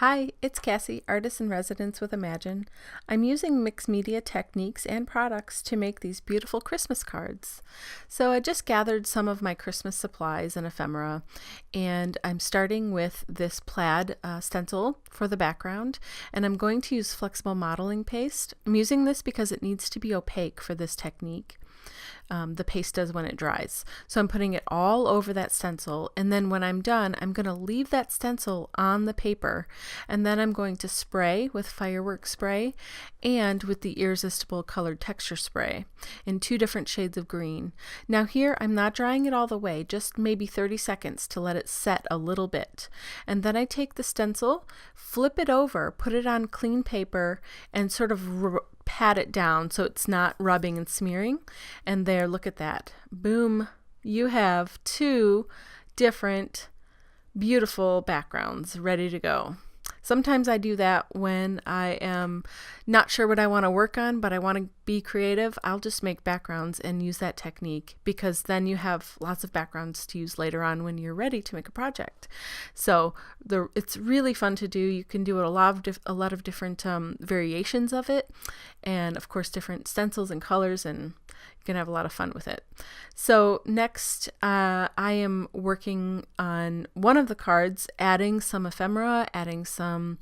Hi, it's Kassy, Artist in Residence with Imagine. I'm using mixed media techniques and products to make these beautiful Christmas cards. So I just gathered some of my Christmas supplies and ephemera, and I'm starting with this plaid stencil for the background, and I'm going to use flexible modeling paste. I'm using this because it needs to be opaque for this technique. The paste does when it dries. So I'm putting it all over that stencil, and then when I'm done, I'm going to leave that stencil on the paper, and then I'm going to spray with firework spray and with the irresistible colored texture spray in 2 different shades of green. Now here I'm not drying it all the way, just maybe 30 seconds to let it set a little bit. And then I take the stencil, flip it over, put it on clean paper, and sort of pat it down so it's not rubbing and smearing. And there, look at that. Boom. You have 2 different beautiful backgrounds ready to go. Sometimes I do that when I am not sure what I want to work on, but I want to be creative. I'll just make backgrounds and use that technique, because then you have lots of backgrounds to use later on when you're ready to make a project. So it's really fun to do. You can do a lot of different variations of it, and of course different stencils and colors, and you can have a lot of fun with it. So next I am working on one of the cards, adding some ephemera, adding some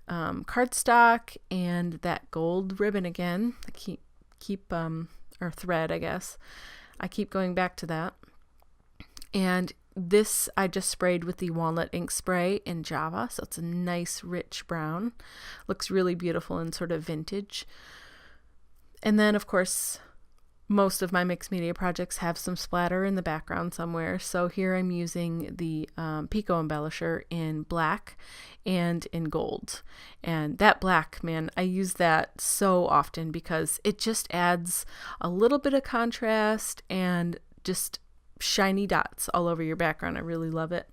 cardstock, and that gold ribbon again. I keep or thread, I guess. I keep going back to that. And this I just sprayed with the walnut ink spray in Java, so it's a nice rich brown. Looks really beautiful and sort of vintage. And then of course most of my mixed media projects have some splatter in the background somewhere. So here I'm using the Pico embellisher in black and in gold. And that black, man, I use that so often because it just adds a little bit of contrast and just shiny dots all over your background. I really love it.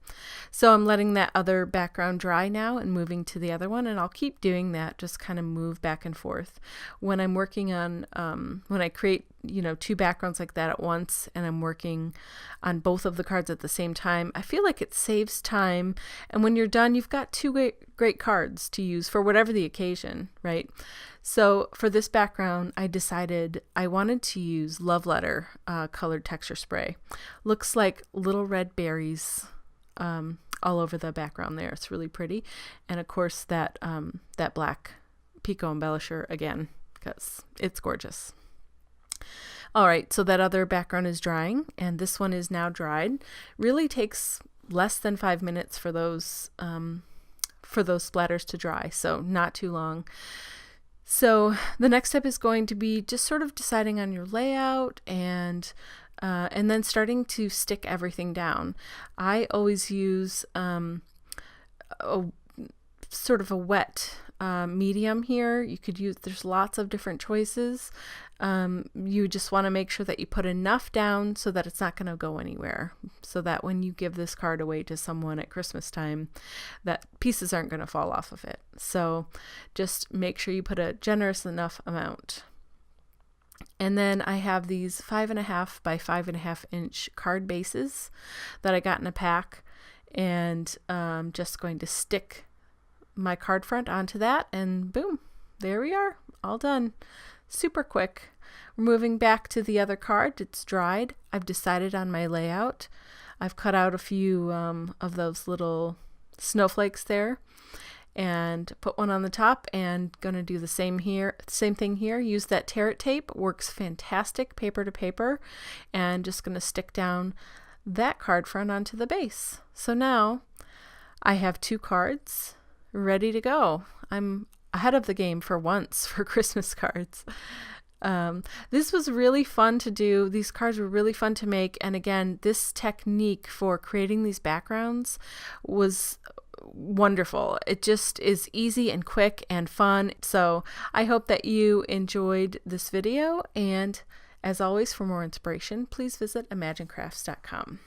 So I'm letting that other background dry now and moving to the other one, and I'll keep doing that, just kind of move back and forth. When I'm working on, when I create 2 backgrounds like that at once, and I'm working on both of the cards at the same time, I feel like it saves time, and when you're done, you've got 2 great cards to use for whatever the occasion, right? So for this background, I decided I wanted to use Love Letter colored texture spray. Looks like little red berries all over the background there. It's really pretty. And of course that black Pico embellisher again, because it's gorgeous. All right, so that other background is drying, and this one is now dried. Really takes less than 5 minutes for those splatters to dry, so not too long. So the next step is going to be just sort of deciding on your layout and then starting to stick everything down. I always use sort of a wet medium here. You could use, there's lots of different choices. You just want to make sure that you put enough down so that it's not going to go anywhere, so that when you give this card away to someone at Christmas time, that pieces aren't going to fall off of it. So just make sure you put a generous enough amount. And then I have these 5.5 by 5.5 inch card bases that I got in a pack, and just going to stick my card front onto that, and boom, there we are, all done. Super quick. We're moving back to the other card. It's dried. I've decided on my layout. I've cut out a few of those little snowflakes there and put one on the top, and gonna do the same thing here. Use that tear it tape, works fantastic, paper to paper, and just gonna stick down that card front onto the base. So now I have 2 cards ready to go. I'm ahead of the game for once for Christmas cards. This was really fun to do. These cards were really fun to make, and again, this technique for creating these backgrounds was wonderful. It just is easy and quick and fun. So I hope that you enjoyed this video, and as always, for more inspiration, please visit imaginecrafts.com.